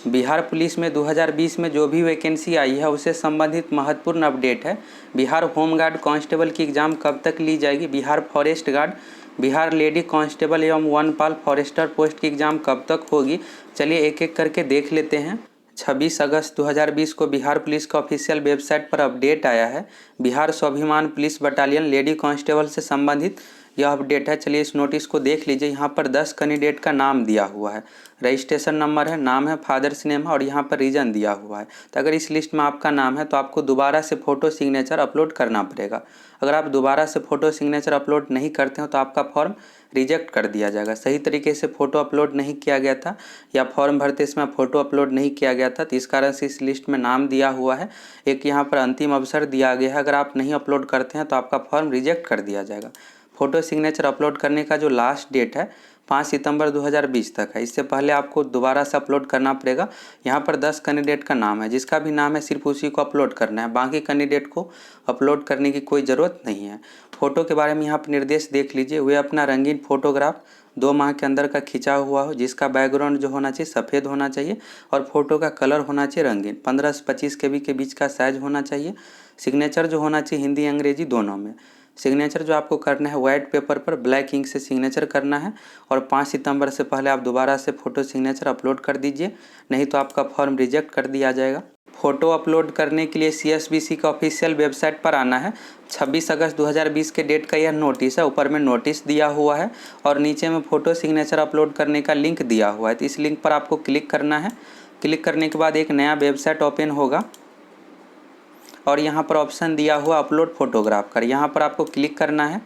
Bihar police में 2020 में जो भी वैकेंसी आई है उससे संबंधित महत्वपूर्ण अपडेट है। बिहार होमगार्ड कांस्टेबल की एग्ज़ाम कब तक ली जाएगी, Bihar forest guard, Bihar lady constable एवं वनपाल फॉरेस्टर पोस्ट की एग्ज़ाम कब तक होगी, चलिए एक एक करके देख लेते हैं। 26 अगस्त 2020 को बिहार पुलिस का ऑफिशियल वेबसाइट पर अपडेट आया है। बिहार स्वाभिमान पुलिस बटालियन लेडी कांस्टेबल से संबंधित यह अपडेट है। चलिए इस नोटिस को देख लीजिए। यहाँ पर 10 कैंडिडेट का नाम दिया हुआ है, रजिस्ट्रेशन नंबर है, नाम है, फादर्स नेम है और यहाँ पर रीजन दिया हुआ है। तो अगर इस लिस्ट में आपका नाम है तो आपको दोबारा से फ़ोटो सिग्नेचर अपलोड करना पड़ेगा। अगर आप दोबारा से फ़ोटो सिग्नेचर अपलोड नहीं करते हो तो आपका फॉर्म रिजेक्ट कर दिया जाएगा। सही तरीके से फ़ोटो अपलोड नहीं किया गया था या फॉर्म भरते समय फ़ोटो अपलोड नहीं किया गया था, तो इस कारण से इस लिस्ट में नाम दिया हुआ है। एक यहाँ पर अंतिम अवसर दिया गया है, अगर आप नहीं अपलोड करते हैं तो आपका फॉर्म रिजेक्ट कर दिया जाएगा। फ़ोटो सिग्नेचर अपलोड करने का जो लास्ट डेट है 5 सितंबर 2020 तक है। इससे पहले आपको दोबारा से अपलोड करना पड़ेगा। यहाँ पर 10 कैंडिडेट का नाम है, जिसका भी नाम है सिर्फ उसी को अपलोड करना है, बाकी कैंडिडेट को अपलोड करने की कोई ज़रूरत नहीं है। फ़ोटो के बारे में यहाँ पर निर्देश देख लीजिए। वे अपना रंगीन फोटोग्राफ 2 माह के अंदर का खिंचा हुआ हो, जिसका बैकग्राउंड जो होना चाहिए सफ़ेद होना चाहिए और फोटो का कलर होना चाहिए रंगीन। 15 से 25 KB के बीच का साइज होना चाहिए। सिग्नेचर जो होना चाहिए हिंदी अंग्रेजी दोनों में। सिग्नेचर जो आपको करना है वाइट पेपर पर ब्लैक इंक से सिग्नेचर करना है और 5 सितंबर से पहले आप दोबारा से फ़ोटो सिग्नेचर अपलोड कर दीजिए, नहीं तो आपका फॉर्म रिजेक्ट कर दिया जाएगा। फ़ोटो अपलोड करने के लिए CSBC का ऑफिशियल वेबसाइट पर आना है। 26 अगस्त 2020 के डेट का यह नोटिस है। ऊपर में नोटिस दिया हुआ है और नीचे में फ़ोटो सिग्नेचर अपलोड करने का लिंक दिया हुआ है। तो इस लिंक पर आपको क्लिक करना है। क्लिक करने के बाद एक नया वेबसाइट ओपन होगा और यहाँ पर ऑप्शन दिया हुआ अपलोड फोटोग्राफ कर, यहाँ पर आपको क्लिक करना है।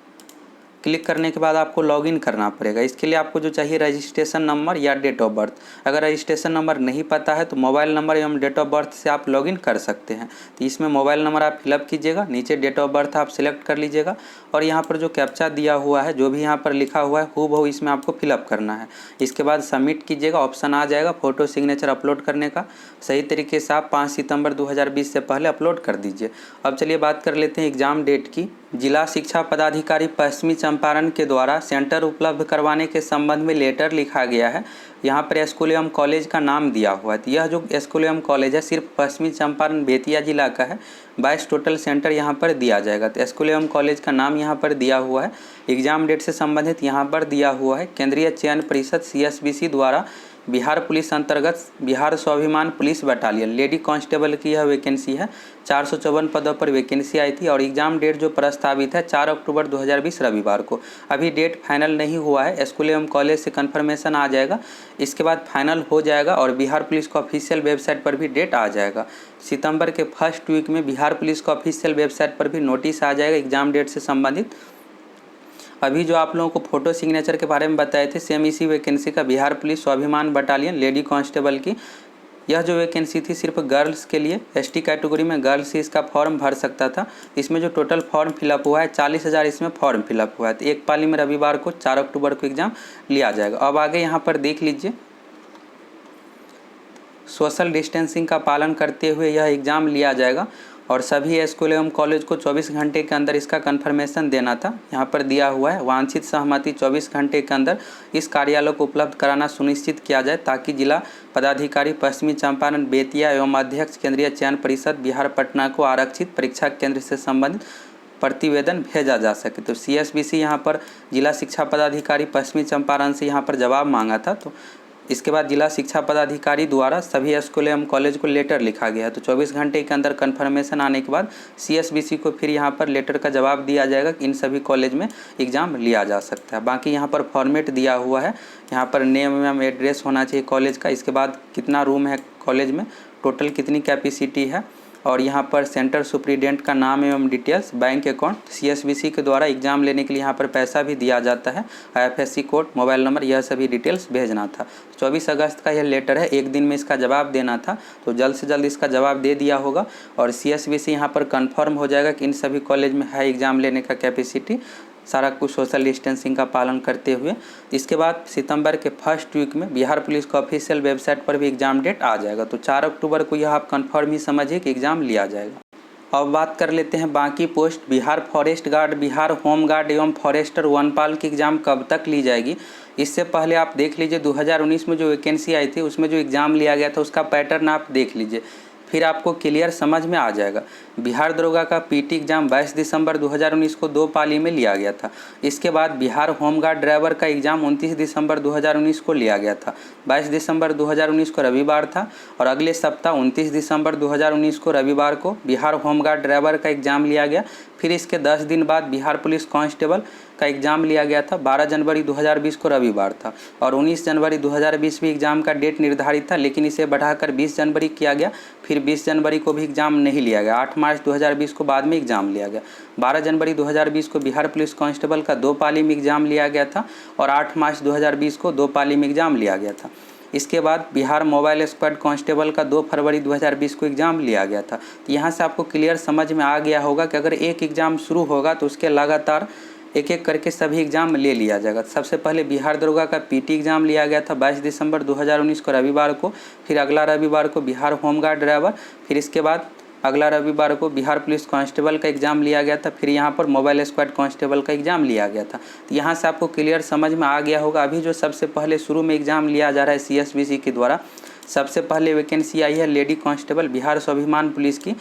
क्लिक करने के बाद आपको लॉगिन करना पड़ेगा। इसके लिए आपको जो चाहिए रजिस्ट्रेशन नंबर या डेट ऑफ बर्थ। अगर रजिस्ट्रेशन नंबर नहीं पता है तो मोबाइल नंबर एवं डेट ऑफ बर्थ से आप लॉगिन कर सकते हैं। तो इसमें मोबाइल नंबर आप फिलअप कीजिएगा, नीचे डेट ऑफ बर्थ आप सिलेक्ट कर लीजिएगा और यहाँ पर जो कैप्चा दिया हुआ है, जो भी यहाँ पर लिखा हुआ है हूबहू इसमें आपको फिलअप करना है। इसके बाद सबमिट कीजिएगा, ऑप्शन आ जाएगा फ़ोटो सिग्नेचर अपलोड करने का। सही तरीके से आप 5 सितंबर 2020 से पहले अपलोड कर दीजिए। अब चलिए बात कर लेते हैं एग्ज़ाम डेट की। जिला शिक्षा पदाधिकारी पश्चिमी चंपारण के द्वारा सेंटर उपलब्ध करवाने के संबंध में लेटर लिखा गया है। यहाँ पर स्कूल एवं कॉलेज का नाम दिया हुआ है। तो यह जो स्कूल एवं कॉलेज है सिर्फ पश्चिमी चंपारण बेतिया जिला का है। 22 टोटल सेंटर यहाँ पर दिया जाएगा। तो स्कूल एवं कॉलेज का नाम यहाँ पर दिया हुआ है। एग्ज़ाम डेट से संबंधित यहाँ पर दिया हुआ है। केंद्रीय चयन परिषद CSBC द्वारा बिहार पुलिस अंतर्गत बिहार स्वाभिमान पुलिस बटालियन लेडी कांस्टेबल की यह वैकेंसी है। 454 पदों पर वैकेंसी आई थी और एग्ज़ाम डेट जो प्रस्तावित है 4 अक्टूबर 2020 रविवार को। अभी डेट फाइनल नहीं हुआ है, स्कूल एवं कॉलेज से कंफर्मेशन आ जाएगा, इसके बाद फाइनल हो जाएगा और बिहार पुलिस का ऑफिशियल वेबसाइट पर भी डेट आ जाएगा। सितंबर के फर्स्ट वीक में बिहार पुलिस का ऑफिशियल वेबसाइट पर भी नोटिस आ जाएगा एग्ज़ाम डेट से संबंधित। अभी जो आप लोगों को फ़ोटो सिग्नेचर के बारे में बताए थे सेम इसी वैकेंसी का बिहार पुलिस स्वाभिमान बटालियन लेडी कांस्टेबल की यह जो वैकेंसी थी सिर्फ गर्ल्स के लिए। ST कैटेगरी में गर्ल्स ही इसका फॉर्म भर सकता था। इसमें जो टोटल फॉर्म फिलअप हुआ है 40,000 इसमें फॉर्म फिलअप हुआ है। तो एक पाली में रविवार को 4 अक्टूबर को एग्ज़ाम लिया जाएगा। अब आगे यहाँ पर देख लीजिए, सोशल डिस्टेंसिंग का पालन करते हुए यह एग्ज़ाम लिया जाएगा और सभी स्कूल एवं कॉलेज को 24 घंटे के अंदर इसका कंफर्मेशन देना था। यहाँ पर दिया हुआ है वांछित सहमति 24 घंटे के अंदर इस कार्यालय को उपलब्ध कराना सुनिश्चित किया जाए ताकि जिला पदाधिकारी पश्चिमी चंपारण बेतिया एवं अध्यक्ष केंद्रीय चयन परिषद बिहार पटना को आरक्षित परीक्षा केंद्र से संबंधित प्रतिवेदन भेजा जा सके। तो CSBC यहाँ पर जिला शिक्षा पदाधिकारी पश्चिमी चंपारण से यहाँ पर जवाब मांगा था। तो इसके बाद जिला शिक्षा पदाधिकारी द्वारा सभी स्कूल एवं कॉलेज को लेटर लिखा गया है। तो 24 घंटे के अंदर कन्फर्मेशन आने के बाद CSBC को फिर यहाँ पर लेटर का जवाब दिया जाएगा कि इन सभी कॉलेज में एग्ज़ाम लिया जा सकता है। बाकी यहाँ पर फॉर्मेट दिया हुआ है, यहाँ पर नेम एवं एड्रेस होना चाहिए कॉलेज का, इसके बाद कितना रूम है कॉलेज में, टोटल कितनी कैपेसिटी है और यहाँ पर सेंटर सुप्रीडेंट का नाम एवं डिटेल्स, बैंक अकाउंट। CSBC के द्वारा एग्ज़ाम लेने के लिए यहाँ पर पैसा भी दिया जाता है, IFSC कोड, मोबाइल नंबर, यह सभी डिटेल्स भेजना था। 24 अगस्त का यह लेटर है, एक दिन में इसका जवाब देना था, तो जल्द से जल्द इसका जवाब दे दिया होगा और CSBC यहाँ पर कन्फर्म हो जाएगा कि इन सभी कॉलेज में है एग्ज़ाम लेने का कैपेसिटी, सारा कुछ सोशल डिस्टेंसिंग का पालन करते हुए। इसके बाद सितंबर के फर्स्ट वीक में बिहार पुलिस का ऑफिशियल वेबसाइट पर भी एग्ज़ाम डेट आ जाएगा। तो 4 अक्टूबर को यह आप कन्फर्म ही समझिए कि एग्ज़ाम लिया जाएगा। अब बात कर लेते हैं बाकी post. Bihar forest guard, Bihar home guard एवं फॉरेस्टर वनपाल की एग्ज़ाम कब तक ली जाएगी। इससे पहले आप देख लीजिए 2019 में जो वैकेंसी आई थी उसमें जो एग्ज़ाम लिया गया था उसका पैटर्न आप देख लीजिए, फिर आपको क्लियर समझ में आ जाएगा। बिहार दरोगा का पीटी एग्ज़ाम 22 दिसंबर 2019 को 2 पाली में लिया गया था। इसके बाद बिहार होमगार्ड ड्राइवर का एग्ज़ाम 29 दिसंबर 2019 को लिया गया था। 22 दिसंबर 2019 को रविवार था और अगले सप्ताह 29 दिसंबर 2019 को रविवार को बिहार होमगार्ड ड्राइवर का एग्ज़ाम लिया गया। फिर इसके 10 दिन बाद बिहार पुलिस कांस्टेबल का एग्ज़ाम लिया गया था। 12 जनवरी 2020 को रविवार था और 19 जनवरी 2020 भी एग्ज़ाम का डेट निर्धारित था, लेकिन इसे बढ़ाकर 20 जनवरी किया गया। फिर 20 जनवरी को भी एग्ज़ाम नहीं लिया गया। 8 मार्च 2020 को बाद में एग्ज़ाम लिया गया। 12 जनवरी 2020 को बिहार पुलिस कांस्टेबल का 2 पाली में एग्ज़ाम लिया गया था और 8 मार्च 2020 को 2 पाली में एग्ज़ाम लिया गया था। इसके बाद बिहार मोबाइल स्क्वाड कांस्टेबल का 2 फरवरी 2020 को एग्ज़ाम लिया गया था। तो यहाँ से आपको क्लियर समझ में आ गया होगा कि अगर एक एग्ज़ाम शुरू होगा तो उसके लगातार एक एक करके सभी एग्ज़ाम ले लिया जाएगा। सबसे पहले बिहार दरोगा का पीटी एग्ज़ाम लिया गया था 22 दिसंबर 2019 को रविवार को। फिर अगला रविवार को बिहार होमगार्ड ड्राइवर, फिर इसके बाद अगला रविवार को बिहार पुलिस कांस्टेबल का एग्ज़ाम लिया गया था। फिर यहाँ पर मोबाइल स्क्वाड कांस्टेबल का एग्ज़ाम लिया गया था। तो यहाँ से आपको क्लियर समझ में आ गया होगा। अभी जो सबसे पहले शुरू में एग्ज़ाम लिया जा रहा है CSBC के द्वारा, सबसे पहले वैकेंसी आई है लेडी कांस्टेबल बिहार स्वाभिमान पुलिस की।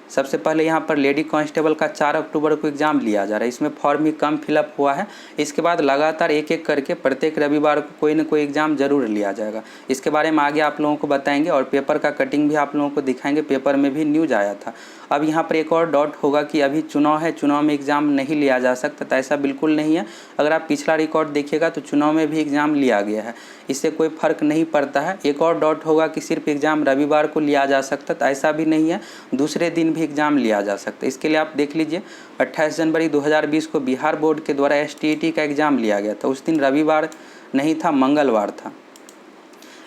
सबसे पहले यहाँ पर लेडी कांस्टेबल का 4 अक्टूबर को एग्ज़ाम लिया जा रहा है। इसमें फॉर्म ही कम फिलअप हुआ है। इसके बाद लगातार एक एक करके प्रत्येक रविवार को कोई न कोई एग्ज़ाम जरूर लिया जाएगा। इसके बारे में आगे आप लोगों को बताएंगे और पेपर का कटिंग भी आप लोगों को दिखाएंगे। पेपर में भी न्यूज आया था। अब यहाँ पर एक और डाउट होगा कि अभी चुनाव है, चुनाव में एग्ज़ाम नहीं लिया जा सकता, तो ऐसा बिल्कुल नहीं है। अगर आप पिछला रिकॉर्ड देखिएगा तो चुनाव में भी एग्ज़ाम लिया गया है, इससे कोई फ़र्क नहीं पड़ता है। एक और डाउट होगा कि सिर्फ एग्ज़ाम रविवार को लिया जा सकता, तो ऐसा भी नहीं है, दूसरे दिन भी एग्ज़ाम लिया जा सकता है। इसके लिए आप देख लीजिए 28 जनवरी 2020 को बिहार बोर्ड के द्वारा STET का एग्ज़ाम लिया गया था। उस दिन रविवार नहीं था, मंगलवार था।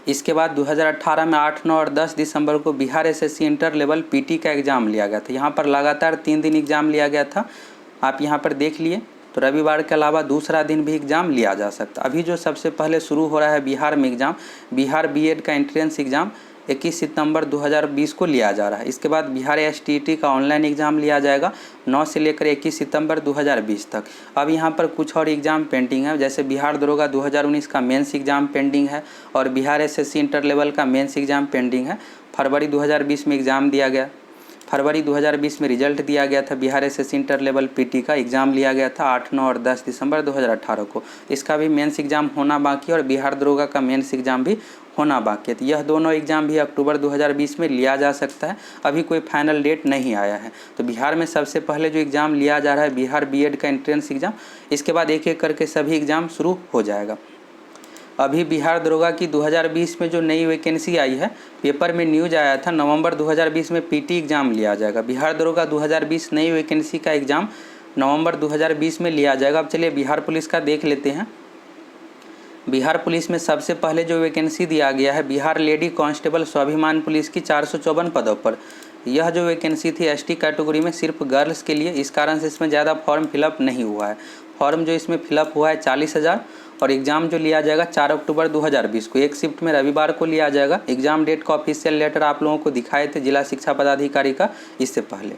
इसके बाद 2018 में 8, 9 और 10 दिसंबर को Bihar SSC inter level PT का एग्ज़ाम लिया गया था। यहाँ पर लगातार 3 दिन एग्ज़ाम लिया गया था। आप यहाँ पर देख लिए, तो रविवार के अलावा दूसरा दिन भी एग्ज़ाम लिया जा सकता। अभी जो सबसे पहले शुरू हो रहा है बिहार में एग्ज़ाम, बिहार BEd का एंट्रेंस एग्ज़ाम 21 सितंबर 2020 को लिया जा रहा है। इसके बाद बिहार STET का ऑनलाइन एग्ज़ाम लिया जाएगा 9 से लेकर 21 सितंबर 2020 तक। अब यहाँ पर कुछ और एग्ज़ाम पेंडिंग है, जैसे बिहार दरोगा 2019 का मेंस एग्ज़ाम पेंडिंग है और बिहार SSC इंटर लेवल का मेंस एग्ज़ाम पेंडिंग है। फरवरी 2020 में एग्ज़ाम दिया गया, फरवरी 2020 में रिजल्ट दिया गया था। Bihar SSC inter level PT का एग्ज़ाम लिया गया था 8, 9 और 10 दिसंबर 2018 को। इसका भी मेंस एग्ज़ाम होना बाकी है और बिहार दरोगा का मेंस एग्ज़ाम भी होना बाकी है। तो यह दोनों एग्ज़ाम भी अक्टूबर 2020 में लिया जा सकता है। अभी कोई फाइनल डेट नहीं आया है। तो बिहार में सबसे पहले जो एग्ज़ाम लिया जा रहा है बिहार BEd का एंट्रेंस एग्ज़ाम, इसके बाद एक एक करके सभी एग्ज़ाम शुरू हो जाएगा। अभी बिहार दरोगा की 2020 में जो नई वैकेंसी आई है, पेपर में न्यूज आया था नवंबर 2020 में PT एग्ज़ाम लिया जाएगा। बिहार दरोगा 2020 नई वैकेंसी का एग्ज़ाम नवंबर 2020 में लिया जाएगा। अब चलिए बिहार पुलिस का देख लेते हैं। बिहार पुलिस में सबसे पहले जो वैकेंसी दिया गया है बिहार लेडी कांस्टेबल स्वाभिमान पुलिस की 454 पदों पर। यह जो वैकेंसी थी ST कैटेगरी में सिर्फ गर्ल्स के लिए, इस कारण से इसमें ज़्यादा फॉर्म फिलअप नहीं हुआ है। फॉर्म जो इसमें फिलअप हुआ है 40,000 और एग्ज़ाम जो लिया जाएगा 4 अक्टूबर 2020 को, एक शिफ्ट में रविवार को लिया जाएगा। एग्ज़ाम डेट का ऑफिशियल लेटर आप लोगों को दिखाए थे जिला शिक्षा पदाधिकारी का। इससे पहले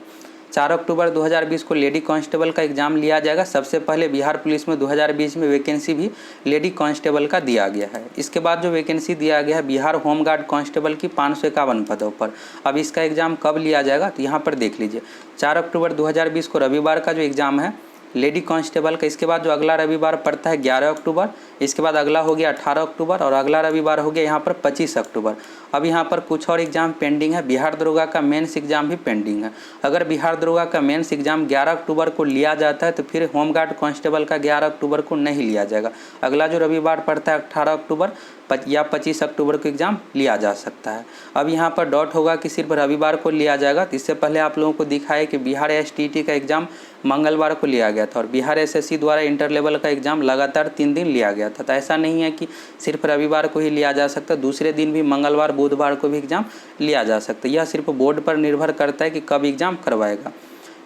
4 अक्टूबर 2020 को लेडी कांस्टेबल का एग्ज़ाम लिया जाएगा। सबसे पहले बिहार पुलिस में 2020 में वैकेंसी भी लेडी कांस्टेबल का दिया गया है। इसके बाद जो वैकेंसी दिया गया है बिहार होमगार्ड कांस्टेबल की 551 पदों पर। अब इसका एग्ज़ाम कब लिया जाएगा तो यहाँ पर देख लीजिए 4 अक्टूबर 2020 को रविवार का जो एग्ज़ाम है लेडी कांस्टेबल का। इसके बाद जो अगला रविवार पड़ता है 11 अक्टूबर, इसके बाद अगला हो गया 18 अक्टूबर और अगला रविवार हो गया यहाँ पर 25 अक्टूबर। अब यहाँ पर कुछ और एग्ज़ाम पेंडिंग है। बिहार दरोगा का मेंस एग्ज़ाम भी पेंडिंग है। अगर बिहार दरोगा का मेंस एग्ज़ाम 11 अक्टूबर को लिया जाता है तो फिर होमगार्ड कांस्टेबल का 11 अक्टूबर को नहीं लिया जाएगा। अगला जो रविवार पड़ता है 18 अक्टूबर या 25 अक्टूबर को एग्ज़ाम लिया जा सकता है। अब यहाँ पर डाउट होगा कि सिर्फ रविवार को लिया जाएगा, तो इससे पहले आप लोगों को दिखाया कि बिहार STET का एग्ज़ाम मंगलवार को लिया गया था और बिहार SSC द्वारा इंटर लेवल का एग्ज़ाम लगातार 3 दिन लिया गया था। तो ऐसा नहीं है कि सिर्फ रविवार को ही लिया जा सकता, दूसरे दिन भी मंगलवार बुधवार को भी एग्ज़ाम लिया जा सकता है। यह सिर्फ बोर्ड पर निर्भर करता है कि कब एग्ज़ाम करवाएगा।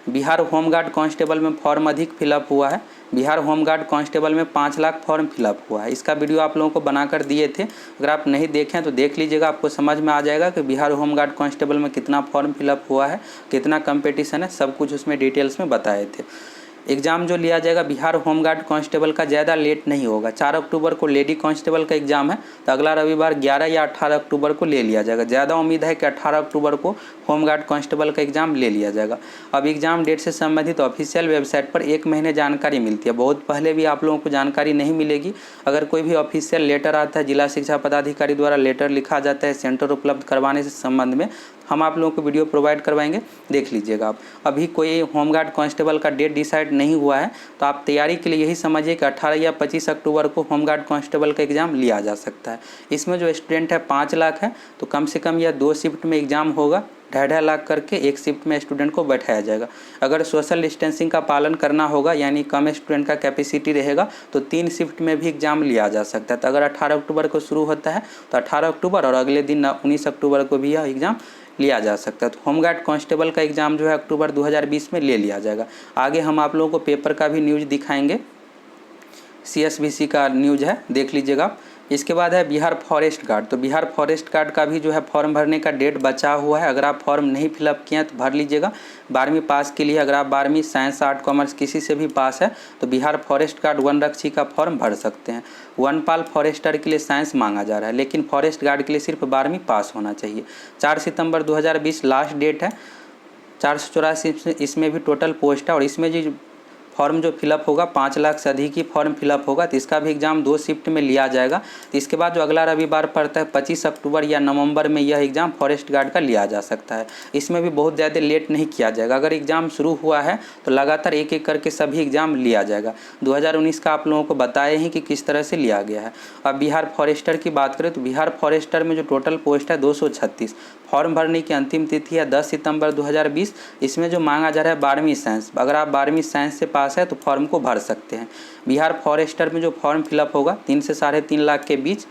बिहार होमगार्ड कांस्टेबल में फॉर्म अधिक फिलअप हुआ है। बिहार होमगार्ड कांस्टेबल में 5 लाख फॉर्म फिलअप हुआ है। इसका वीडियो आप लोगों को बनाकर दिए थे, अगर आप नहीं देखें तो देख लीजिएगा, आपको समझ में आ जाएगा कि बिहार होमगार्ड कांस्टेबल में कितना फॉर्म फिलअप हुआ है, कितना कंपटीशन है, सब कुछ उसमें डिटेल्स में बताए थे। एग्ज़ाम जो लिया जाएगा बिहार होमगार्ड कांस्टेबल का ज़्यादा लेट नहीं होगा। 4 अक्टूबर को लेडी कांस्टेबल का एग्ज़ाम है, तो अगला रविवार 11 या 18 अक्टूबर को ले लिया जाएगा। ज़्यादा उम्मीद है कि 18 अक्टूबर को होमगार्ड कांस्टेबल का एग्ज़ाम ले लिया जाएगा। अब एग्ज़ाम डेट से संबंधित ऑफिशियल वेबसाइट पर 1 महीने जानकारी मिलती है। बहुत पहले भी आप लोगों को जानकारी नहीं मिलेगी। अगर कोई भी ऑफिशियल लेटर आता है, जिला शिक्षा पदाधिकारी द्वारा लेटर लिखा जाता है सेंटर उपलब्ध करवाने से संबंध में, हम आप लोगों को वीडियो प्रोवाइड करवाएंगे, देख लीजिएगा आप। अभी कोई होमगार्ड कांस्टेबल का डेट डिसाइड नहीं हुआ है, तो आप तैयारी के लिए यही समझिए कि 18 या 25 अक्टूबर को होमगार्ड कांस्टेबल का एग्ज़ाम लिया जा सकता है। इसमें जो स्टूडेंट है 5 लाख है, तो कम से कम यह 2 शिफ्ट में एग्ज़ाम होगा। 2.5 लाख करके एक शिफ्ट में स्टूडेंट को बैठाया जाएगा। अगर सोशल डिस्टेंसिंग का पालन करना होगा, यानी कम स्टूडेंट का कैपेसिटी रहेगा, तो 3 शिफ्ट में भी एग्ज़ाम लिया जा सकता है। तो अगर 18 अक्टूबर को शुरू होता है तो 18 अक्टूबर और अगले दिन 19 अक्टूबर को भी यह एग्ज़ाम लिया जा सकता है। तो होमगार्ड कांस्टेबल का एग्ज़ाम जो है अक्टूबर 2020 में ले लिया जाएगा। आगे हम आप लोगों को पेपर का भी न्यूज़ दिखाएंगे, CSBC का न्यूज़ है, देख लीजिएगा आप। इसके बाद है बिहार फॉरेस्ट गार्ड। तो बिहार फॉरेस्ट गार्ड का भी जो है फॉर्म भरने का डेट बचा हुआ है। अगर आप फॉर्म नहीं फिलअप किए हैं तो भर लीजिएगा। 12वीं पास के लिए अगर आप 12वीं साइंस आर्ट कॉमर्स किसी से भी पास है तो बिहार फॉरेस्ट गार्ड वनरक्षी का फॉर्म भर सकते हैं। वनपाल फॉरेस्टर के लिए साइंस मांगा जा रहा है, लेकिन फॉरेस्ट गार्ड के लिए सिर्फ 12वीं पास होना चाहिए। 4 सितंबर 2020 लास्ट डेट है। 484 इसमें भी टोटल पोस्ट है, और इसमें जो फॉर्म जो फिलअप होगा 5 लाख से अधिक ही फॉर्म फिलअप होगा, तो इसका भी एग्ज़ाम 2 शिफ्ट में लिया जाएगा। तो इसके बाद जो अगला रविवार पड़ता है 25 अक्टूबर या नवंबर में, यह एग्ज़ाम फॉरेस्ट गार्ड का लिया जा सकता है। इसमें भी बहुत ज़्यादा लेट नहीं किया जाएगा। अगर एग्ज़ाम शुरू हुआ है तो लगातार एक एक करके सभी एग्ज़ाम लिया जाएगा। 2019 का आप लोगों को बताया ही कि किस तरह से लिया गया है। अब बिहार फॉरेस्टर की बात करें तो बिहार फॉरेस्टर में जो टोटल पोस्ट है 236। फॉर्म भरने की अंतिम तिथि है 10 सितंबर 2020। इसमें जो मांगा जा रहा है 12वीं साइंस, अगर आप 12वीं साइंस से पास है तो फॉर्म को भर सकते हैं। बिहार फॉरेस्टर में जो फॉर्म फिलअप होगा 3 से 3.5 लाख के बीच।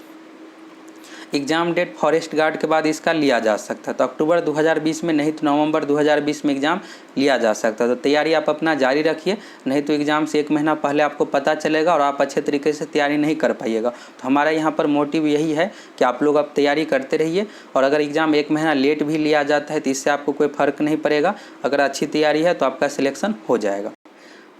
एग्ज़ाम डेट फॉरेस्ट गार्ड के बाद इसका लिया जा सकता है, तो अक्टूबर 2020 में नहीं तो नवंबर 2020 में एग्ज़ाम लिया जा सकता है। तो तैयारी आप अपना जारी रखिए, नहीं तो एग्ज़ाम से 1 महीना पहले आपको पता चलेगा और आप अच्छे तरीके से तैयारी नहीं कर पाइएगा। तो हमारा यहाँ पर मोटिव यही है कि आप लोग अब तैयारी करते रहिए, और अगर एग्ज़ाम 1 महीना लेट भी लिया जाता है तो इससे आपको कोई फ़र्क नहीं पड़ेगा। अगर अच्छी तैयारी है तो आपका सिलेक्शन हो जाएगा।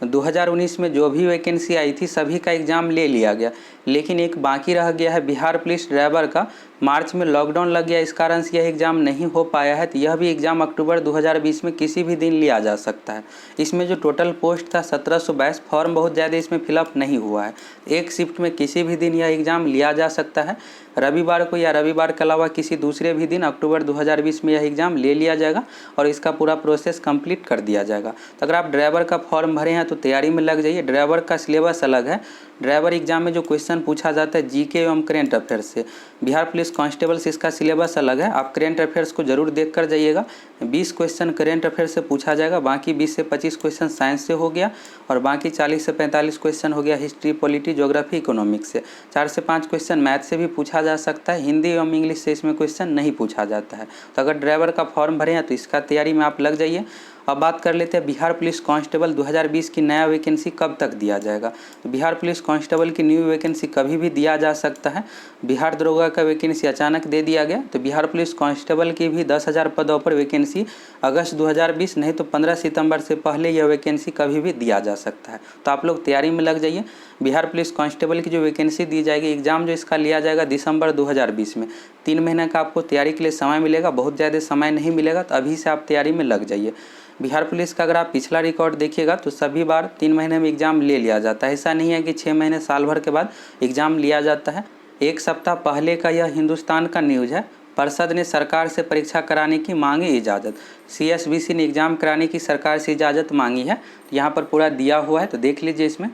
2019 में जो भी वैकेंसी आई थी सभी का एग्ज़ाम ले लिया गया, लेकिन एक बाकी रह गया है बिहार पुलिस ड्राइवर का। मार्च में लॉकडाउन लग गया, इस कारण से यह एग्ज़ाम नहीं हो पाया है। तो यह भी एग्ज़ाम अक्टूबर 2020 में किसी भी दिन लिया जा सकता है। इसमें जो टोटल पोस्ट था 1722, फॉर्म बहुत ज़्यादा इसमें फिलअप नहीं हुआ है। एक शिफ्ट में किसी भी दिन यह एग्ज़ाम लिया जा सकता है। रविवार को या रविवार के अलावा किसी दूसरे भी दिन अक्टूबर 2020 में यह एग्ज़ाम ले लिया जाएगा और इसका पूरा प्रोसेस कंप्लीट कर दिया जाएगा। तो अगर आप ड्राइवर का फॉर्म भरे हैं तो तैयारी में लग जाइए। ड्राइवर का सिलेबस अलग है। ड्राइवर एग्जाम में जो क्वेश्चन पूछा जाता है जीके एवं करेंट अफेयर्स से, बिहार पुलिस कांस्टेबल से इसका सिलेबस अलग है। आप करेंट अफेयर्स को जरूर देख कर जाइएगा। 20 क्वेश्चन करेंट अफेयर्स से पूछा जाएगा, बाकी 20 से 25 क्वेश्चन साइंस से हो गया और बाकी 40 से 45 क्वेश्चन हो गया हिस्ट्री, पॉलिटी, ज्योग्राफी, इकोनॉमिक्स से। 4 से 5 क्वेश्चन मैथ से भी पूछा जा सकता है। हिंदी एवं इंग्लिश से इसमें क्वेश्चन नहीं पूछा जाता है। तो अगर ड्राइवर का फॉर्म भरे हैं तो इसका तैयारी में आप लग जाइए। अब बात कर लेते हैं बिहार पुलिस कांस्टेबल 2020 की नया वैकेंसी कब तक दिया जाएगा। तो बिहार पुलिस कांस्टेबल की न्यू वैकेंसी कभी भी दिया जा सकता है। बिहार दरोगा का वैकेंसी अचानक दे दिया गया, तो बिहार पुलिस कांस्टेबल की भी 10,000 पदों पर वैकेंसी अगस्त 2020 नहीं तो 15 सितंबर से पहले यह वैकेंसी कभी भी दिया जा सकता है। तो आप लोग तैयारी में लग जाइए। बिहार पुलिस कांस्टेबल की जो वैकेंसी दी जाएगी, एग्जाम जो इसका लिया जाएगा दिसंबर 2020 में। 3 महीने का आपको तैयारी के लिए समय मिलेगा, बहुत ज़्यादा समय नहीं मिलेगा, तो अभी से आप तैयारी में लग जाइए। बिहार पुलिस का अगर आप पिछला रिकॉर्ड देखिएगा तो सभी बार 3 महीने में एग्ज़ाम ले लिया जाता है। ऐसा नहीं है कि 6 महीने साल भर के बाद एग्ज़ाम लिया जाता है। एक सप्ताह पहले का यह हिंदुस्तान का न्यूज़ है। परिषद ने सरकार से परीक्षा कराने की मांगी इजाज़त। CSBC ने एग्ज़ाम कराने की सरकार से इजाज़त मांगी है। यहाँ पर पूरा दिया हुआ है, तो देख लीजिए। इसमें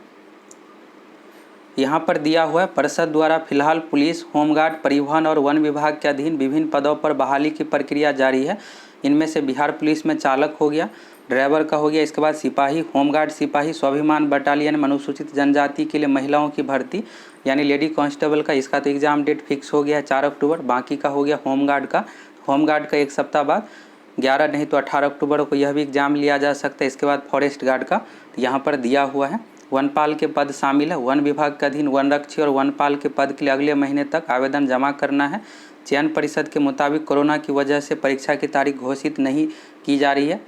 यहाँ पर दिया हुआ है, परिषद द्वारा फिलहाल पुलिस, होमगार्ड, परिवहन और वन विभाग के अधीन विभिन्न पदों पर बहाली की प्रक्रिया जारी है। इनमें से बिहार पुलिस में चालक हो गया, ड्राइवर का हो गया, इसके बाद सिपाही, होमगार्ड सिपाही, स्वाभिमान बटालियन में अनुसूचित जनजाति के लिए महिलाओं की भर्ती यानी लेडी कांस्टेबल का, इसका तो एग्ज़ाम डेट फिक्स हो गया है 4 अक्टूबर। बाकी का हो गया होमगार्ड का। होमगार्ड का एक सप्ताह बाद 11 नहीं तो 18 अक्टूबर को यह भी एग्ज़ाम लिया जा सकता है। इसके बाद फॉरेस्ट गार्ड का यहाँ पर दिया हुआ है। वनपाल के पद शामिल है। वन विभाग के अधीन वनरक्षी और वनपाल के पद के लिए अगले महीने तक आवेदन जमा करना है। चयन परिषद के मुताबिक कोरोना की वजह से परीक्षा की तारीख घोषित नहीं की जा रही है।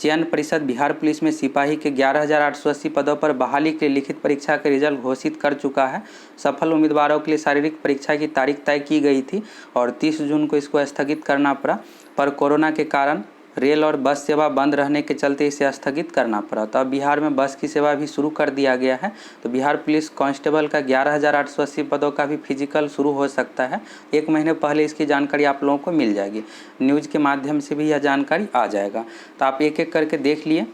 चयन परिषद बिहार पुलिस में सिपाही के 11,880 पदों पर बहाली के लिए लिखित परीक्षा का रिजल्ट घोषित कर चुका है। सफल उम्मीदवारों के लिए शारीरिक परीक्षा की तारीख तय की गई थी और 30 जून को इसको स्थगित करना पड़ा, पर कोरोना के कारण रेल और बस सेवा बंद रहने के चलते इसे स्थगित करना पड़ा। तो अब बिहार में बस की सेवा भी शुरू कर दिया गया है। तो बिहार पुलिस कांस्टेबल का 11,880 पदों का भी फिजिकल शुरू हो सकता है। 1 महीने पहले इसकी जानकारी आप लोगों को मिल जाएगी, न्यूज़ के माध्यम से भी यह जानकारी आ जाएगा। तो आप एक एक करके देख लिए,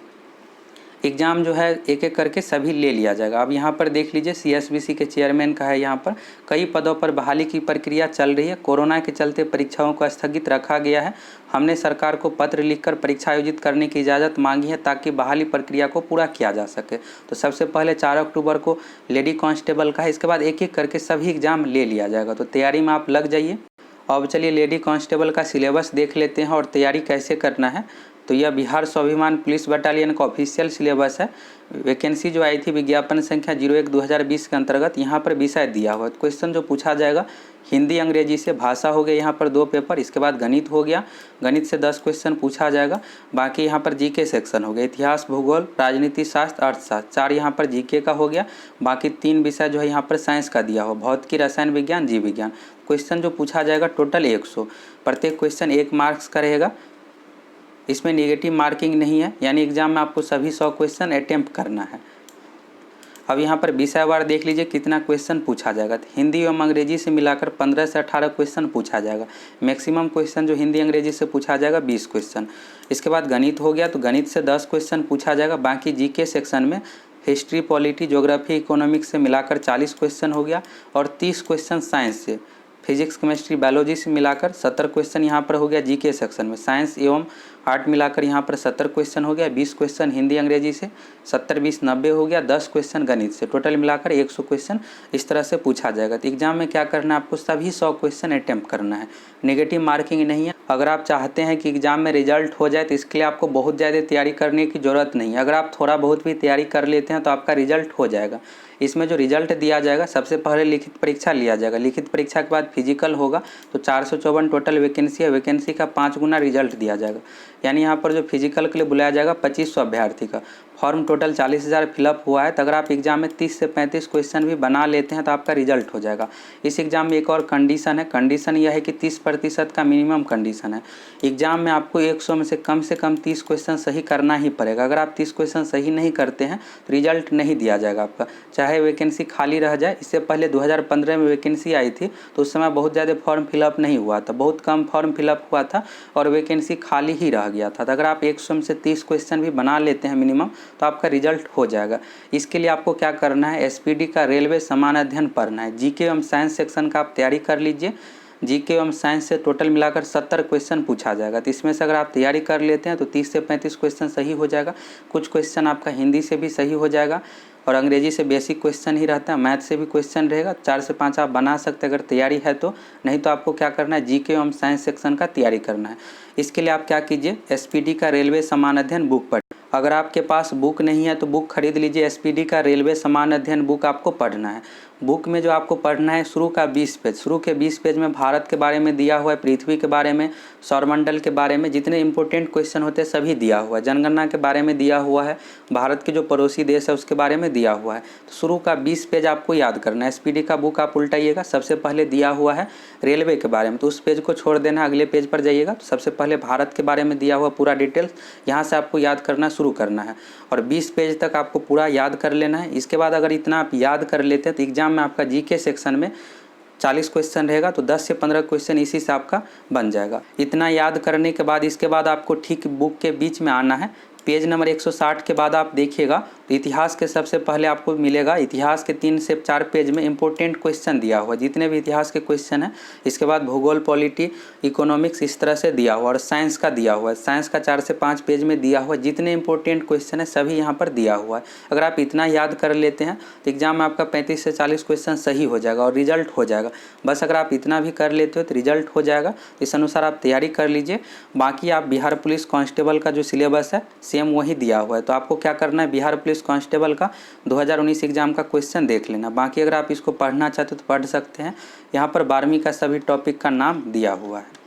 एग्ज़ाम जो है एक एक करके सभी ले लिया जाएगा। अब यहाँ पर देख लीजिए, CSBC के चेयरमैन का है, यहाँ पर कई पदों पर बहाली की प्रक्रिया चल रही है। कोरोना के चलते परीक्षाओं को स्थगित रखा गया है। हमने सरकार को पत्र लिखकर परीक्षा आयोजित करने की इजाज़त मांगी है ताकि बहाली प्रक्रिया को पूरा किया जा सके। तो सबसे पहले 4 अक्टूबर को लेडी कांस्टेबल का है, इसके बाद एक एक करके सभी एग्ज़ाम ले लिया जाएगा। तो तैयारी में आप लग जाइए। अब चलिए लेडी कांस्टेबल का सिलेबस देख लेते हैं और तैयारी कैसे करना है। तो यह बिहार स्वाभिमान पुलिस बटालियन का ऑफिशियल सिलेबस है। वैकेंसी जो आई थी विज्ञापन संख्या 01/2020 के अंतर्गत यहाँ पर विषय दिया हुआ है। क्वेश्चन जो पूछा जाएगा हिंदी अंग्रेजी से, भाषा हो गया यहाँ पर 2 पेपर, इसके बाद गणित हो गया, गणित से 10 क्वेश्चन पूछा जाएगा। बाकी यहाँ पर जीके सेक्शन हो गया, इतिहास, भूगोल, राजनीति शास्त्र, अर्थशास्त्र, 4 यहाँ पर जीके का हो गया। बाकी 3 विषय जो है यहाँ पर साइंस का दिया हो, भौतिकी, रसायन विज्ञान, जीव विज्ञान। क्वेश्चन जो पूछा जाएगा टोटल 100, प्रत्येक क्वेश्चन 1 मार्क्स का रहेगा। इसमें नेगेटिव मार्किंग नहीं है, यानी एग्जाम में आपको सभी 100 क्वेश्चन अटेम्प्ट करना है। अब यहाँ पर विषयवार देख लीजिए कितना क्वेश्चन पूछा जाएगा। तो हिंदी एवं अंग्रेजी से मिलाकर 15 से 18 क्वेश्चन पूछा जाएगा। मैक्सिमम क्वेश्चन जो हिंदी अंग्रेजी से पूछा जाएगा 20 क्वेश्चन। इसके बाद गणित हो गया, तो गणित से 10 क्वेश्चन पूछा जाएगा। बाकी जीके सेक्शन में हिस्ट्री, पॉलिटी, ज्योग्राफी, इकोनॉमिक्स से मिलाकर 40 क्वेश्चन हो गया और 30 क्वेश्चन साइंस से, फिजिक्स, केमिस्ट्री, बायोलॉजी से मिलाकर 70 क्वेश्चन यहाँ पर हो गया जीके सेक्शन में। साइंस एवं आर्ट मिलाकर यहाँ पर 70 क्वेश्चन हो गया। 20 क्वेश्चन हिंदी अंग्रेजी से, 70 20 90 हो गया। 10 क्वेश्चन गणित से, टोटल मिलाकर 100 क्वेश्चन इस तरह से पूछा जाएगा। तो एग्जाम में क्या करना है, आपको सभी 100 क्वेश्चन अटेम्प्ट करना है। नेगेटिव मार्किंग नहीं है। अगर आप चाहते हैं कि एग्जाम में रिजल्ट हो जाए तो इसके लिए आपको बहुत ज़्यादा तैयारी करने की ज़रूरत नहीं है। अगर आप थोड़ा बहुत भी तैयारी कर लेते हैं तो आपका रिजल्ट हो जाएगा। इसमें जो रिजल्ट दिया जाएगा, सबसे पहले लिखित परीक्षा लिया जाएगा। लिखित परीक्षा के बाद फिजिकल होगा। तो 454 टोटल वैकेंसी है, वैकेंसी का 5 गुना रिजल्ट दिया जाएगा। यानी यहाँ पर जो फिजिकल के लिए बुलाया जाएगा 2500 अभ्यर्थी का। फॉर्म टोटल 40,000 फिलअप हुआ है। तो अगर आप एग्जाम में 30 से 35 क्वेश्चन भी बना लेते हैं तो आपका रिजल्ट हो जाएगा। इस एग्जाम में एक और कंडीशन है, कंडीशन यह है कि 30% का मिनिमम कंडीशन है। एग्जाम में आपको 100 में से कम 30 क्वेश्चन सही करना ही पड़ेगा। अगर आप 30 क्वेश्चन सही नहीं करते हैं तो रिजल्ट नहीं दिया जाएगा आपका, चाहे वैकेंसी खाली रह जाए। इससे पहले 2015 में वैकेंसी आई थी तो उस समय बहुत ज़्यादा फॉर्म फिलअप नहीं हुआ था, बहुत कम फॉर्म फिलअप हुआ था और वैकेंसी खाली ही रह गया था। तो अगर आप 100 में से 30 क्वेश्चन भी बना लेते हैं मिनिमम तो आपका रिजल्ट हो जाएगा। इसके लिए आपको क्या करना है, एसपीडी का रेलवे समान अध्ययन पढ़ना है। जीके एवं साइंस सेक्शन का आप तैयारी कर लीजिए। जीके एवं साइंस से टोटल मिलाकर 70 क्वेश्चन पूछा जाएगा। तो इसमें से अगर आप तैयारी कर लेते हैं तो 30 से 35 क्वेश्चन सही हो जाएगा। कुछ क्वेश्चन आपका हिंदी से भी सही हो जाएगा और अंग्रेजी से बेसिक क्वेश्चन ही रहता है, मैथ से भी क्वेश्चन रहेगा। 4 से 5 आप बना सकते हैं अगर तैयारी है तो, नहीं तो आपको क्या करना है, जीके एवं साइंस सेक्शन का तैयारी करना है। इसके लिए आप क्या कीजिए, एसपीडी का रेलवे समान अध्ययन बुक पढ़। अगर आपके पास बुक नहीं है तो बुक खरीद लीजिए। एसपीडी का रेलवे समान अध्ययन बुक आपको पढ़ना है। बुक में जो आपको पढ़ना है शुरू का 20 पेज, शुरू के 20 पेज में भारत के बारे में दिया हुआ है, पृथ्वी के बारे में, सौरमंडल के बारे में, जितने इंपॉर्टेंट क्वेश्चन होते हैं सभी दिया हुआ है। जनगणना के बारे में दिया हुआ है, भारत के जो पड़ोसी देश है उसके बारे में दिया हुआ है। तो शुरू का 20 पेज आपको याद करना है। एसपीडी का बुक आप उल्टाइएगा, सबसे पहले दिया हुआ है रेलवे के बारे में, तो उस पेज को छोड़ देना, अगले पेज पर जाइएगा। तो सबसे पहले भारत के बारे में दिया हुआ पूरा डिटेल्स यहाँ से आपको याद करना शुरू करना है और 20 पेज तक आपको पूरा याद कर लेना है। इसके बाद अगर इतना आप याद कर लेते हैं तो एग्जाम में आपका जीके सेक्शन में 40 क्वेश्चन रहेगा तो 10 से 15 क्वेश्चन इसी से आपका बन जाएगा। इतना याद करने के बाद इसके बाद आपको ठीक बुक के बीच में आना है। पेज नंबर 160 के बाद आप देखिएगा तो इतिहास के सबसे पहले आपको मिलेगा, इतिहास के 3 से 4 पेज में इंपॉर्टेंट क्वेश्चन दिया हुआ, जितने भी इतिहास के क्वेश्चन हैं। इसके बाद भूगोल, पॉलिटी, इकोनॉमिक्स इस तरह से दिया हुआ और साइंस का दिया हुआ है। साइंस का 4 से 5 पेज में दिया हुआ, जितने इंपॉर्टेंट क्वेश्चन है सभी यहाँ पर दिया हुआ है। अगर आप इतना याद कर लेते हैं तो एग्जाम में आपका 35 से 40 क्वेश्चन सही हो जाएगा और रिजल्ट हो जाएगा। बस अगर आप इतना भी कर लेते हो तो रिजल्ट हो जाएगा। इस अनुसार आप तैयारी कर लीजिए। बाकी आप बिहार पुलिस कांस्टेबल का जो सिलेबस है सेम वही दिया हुआ है। तो आपको क्या करना है, बिहार पुलिस कांस्टेबल का 2019 एग्जाम का क्वेश्चन देख लेना। बाकी अगर आप इसको पढ़ना चाहते हो तो पढ़ सकते हैं। यहाँ पर 12वीं का सभी टॉपिक का नाम दिया हुआ है।